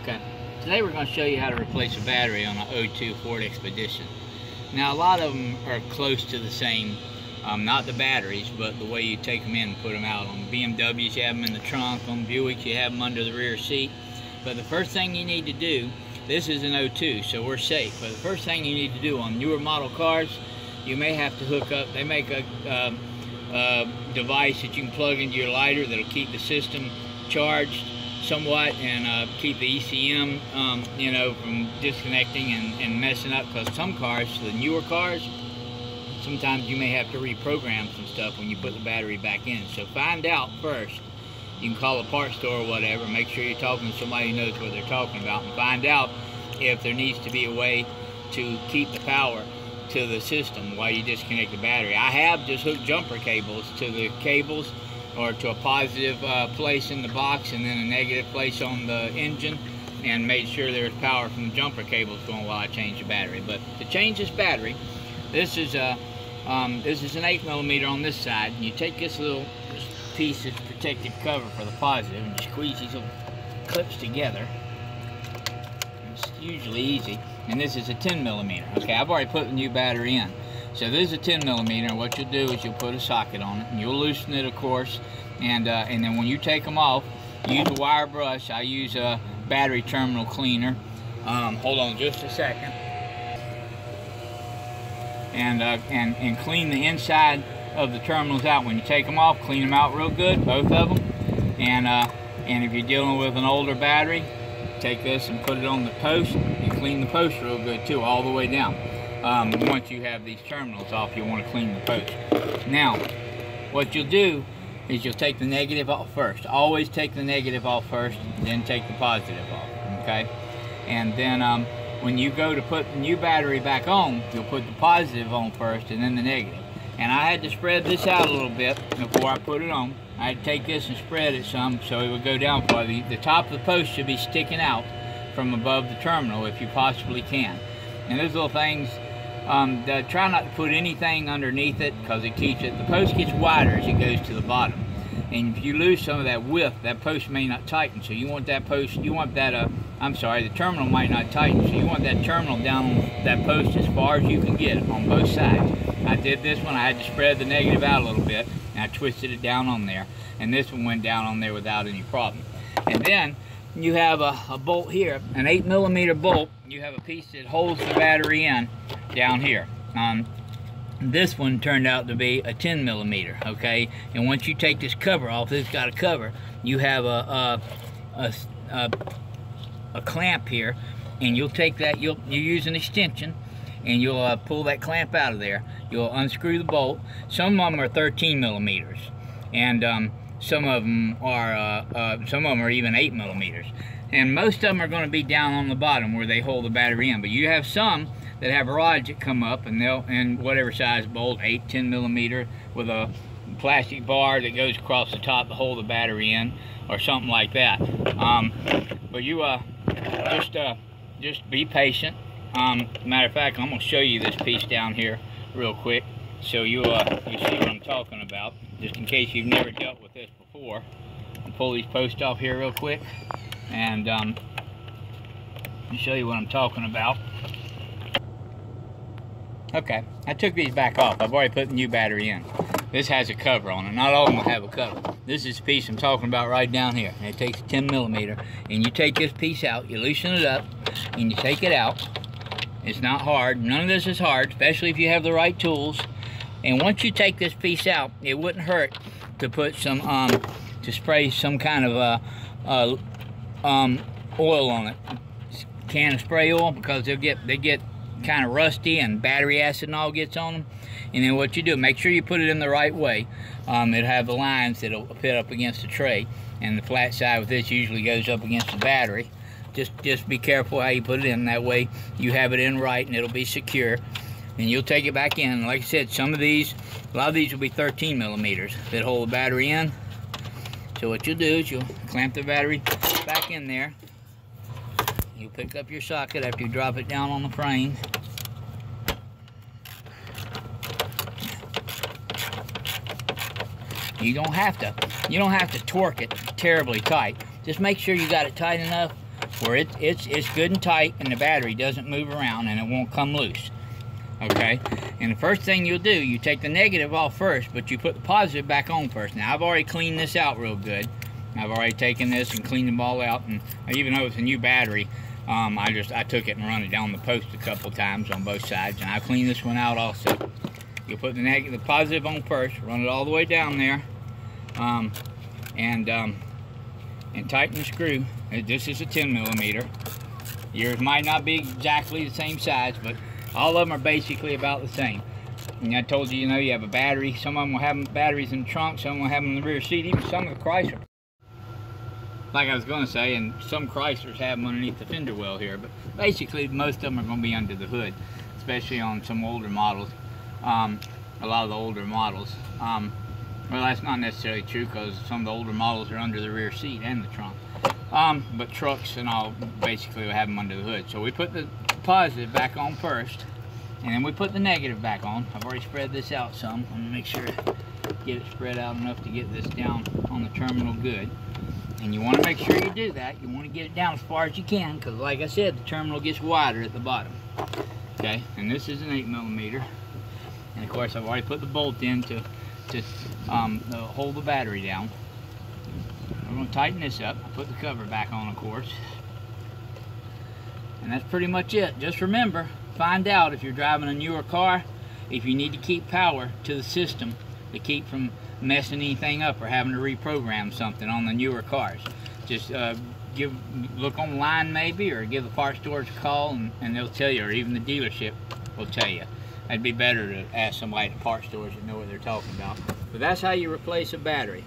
Okay, today we're going to show you how to replace a battery on an 02 Ford Expedition. Now a lot of them are close to the same, not the batteries, but the way you take them in and put them out. On BMWs you have them in the trunk, on Buicks you have them under the rear seat. But the first thing you need to do, this is an 02, so we're safe, but the first thing you need to do on newer model cars, you may have to hook up, they make a device that you can plug into your lighter that'll keep the system charged somewhat and keep the ECM you know, from disconnecting and messing up, because some cars, the newer cars, sometimes you may have to reprogram some stuff when you put the battery back in. So find out first. You can call a parts store or whatever, make sure you're talking to somebody who knows what they're talking about, and find out if there needs to be a way to keep the power to the system while you disconnect the battery. I have just hooked jumper cables to the cables, or to a positive place in the box and then a negative place on the engine, and made sure there's power from the jumper cables going while I change the battery. But to change this battery, this is an 8mm on this side, and you take this little piece of protective cover for the positive and you squeeze these little clips together. It's usually easy. And this is a 10mm. Okay, I've already put the new battery in. So this is a 10mm. What you'll do is you'll put a socket on it, and you'll loosen it, of course, and then when you take them off, use a wire brush. I use a battery terminal cleaner. Hold on just a second. And clean the inside of the terminals out. When you take them off, clean them out real good, both of them. And if you're dealing with an older battery, take this and put it on the post and clean the post real good too, all the way down. Once you have these terminals off, you want to clean the post. Now, what you'll do is you'll take the negative off first. Always take the negative off first, then take the positive off, okay? And then when you go to put the new battery back on, you'll put the positive on first and then the negative. And I had to spread this out a little bit before I put it on. I had to take this and spread it some so it would go down for you. The top of the post should be sticking out from above the terminal if you possibly can. And those little things, try not to put anything underneath it, because it keeps it. The post gets wider as it goes to the bottom. And if you lose some of that width, that post may not tighten. So you want that post, you want that, I'm sorry, the terminal might not tighten. So you want that terminal down on that post as far as you can get it on both sides. I did this one, I had to spread the negative out a little bit, and I twisted it down on there. And this one went down on there without any problem. And then you have a bolt here, an 8mm bolt. You have a piece that holds the battery in down here. This one turned out to be a 10mm, okay? And once you take this cover off, it's got a cover, you have a clamp here, and you'll take that, you use an extension, and you'll pull that clamp out of there. You'll unscrew the bolt. Some of them are 13mm, and some of them are even 8mm. And most of them are going to be down on the bottom where they hold the battery in. But you have some that have rods that come up, and they'll, and whatever size bolt, 8, 10mm, with a plastic bar that goes across the top to hold the battery in, or something like that. But you just be patient. Matter of fact, I'm going to show you this piece down here real quick, so you see what I'm talking about, just in case you've never dealt with this before. I'll pull these posts off here real quick, and let me show you what I'm talking about. Okay, I took these back off. I've already put the new battery in. This has a cover on it. Not all of them will have a cover. This is the piece I'm talking about right down here. And it takes a 10mm, and you take this piece out, you loosen it up, and you take it out. It's not hard. None of this is hard, especially if you have the right tools. And once you take this piece out, it wouldn't hurt to put some, to spray some kind of oil on it. Can of spray oil, because they get kind of rusty, and battery acid and all gets on them. And then what you do, make sure you put it in the right way. It'll have the lines that'll fit up against the tray, and the flat side with this usually goes up against the battery. Just be careful how you put it in. That way you have it in right, and it'll be secure. And you'll take it back in. Like I said, a lot of these will be 13mm that hold the battery in. So what you'll do is you'll clamp the battery back in there. You'll pick up your socket after you drop it down on the frame. You don't have to torque it terribly tight. Just make sure you got it tight enough where it's good and tight and the battery doesn't move around and it won't come loose. Okay, and the first thing you'll do, you take the negative off first, but you put the positive back on first. Now I've already cleaned this out real good. I've already taken this and cleaned them all out, and even though it's a new battery, I took it and run it down the post a couple times on both sides, and I cleaned this one out also. You'll put the positive on first, run it all the way down there, and tighten the screw. This is a 10mm. Yours might not be exactly the same size, but all of them are basically about the same. And I told you, you know, you have a battery. Some of them will have batteries in the trunk, some will have them in the rear seat, even some of the Chrysler. Like I was going to say, and some Chryslers have them underneath the fender well here, but basically most of them are going to be under the hood, especially on some older models. A lot of the older models. Well, that's not necessarily true, because some of the older models are under the rear seat and the trunk. But trucks and all basically will have them under the hood. So we put the positive back on first, and then we put the negative back on. I've already spread this out some. I'm gonna make sure to get it spread out enough to get this down on the terminal good. And you want to make sure you do that. You want to get it down as far as you can, because like I said, the terminal gets wider at the bottom. Okay, and this is an 8mm. And of course, I've already put the bolt in to hold the battery down. We're going to tighten this up. I put the cover back on, of course. And that's pretty much it. Just remember, find out if you're driving a newer car, if you need to keep power to the system to keep from messing anything up or having to reprogram something on the newer cars. Just look online maybe, or give the parts stores a call, and they'll tell you, or even the dealership will tell you. It'd be better to ask somebody at the parts stores that know what they're talking about. But that's how you replace a battery.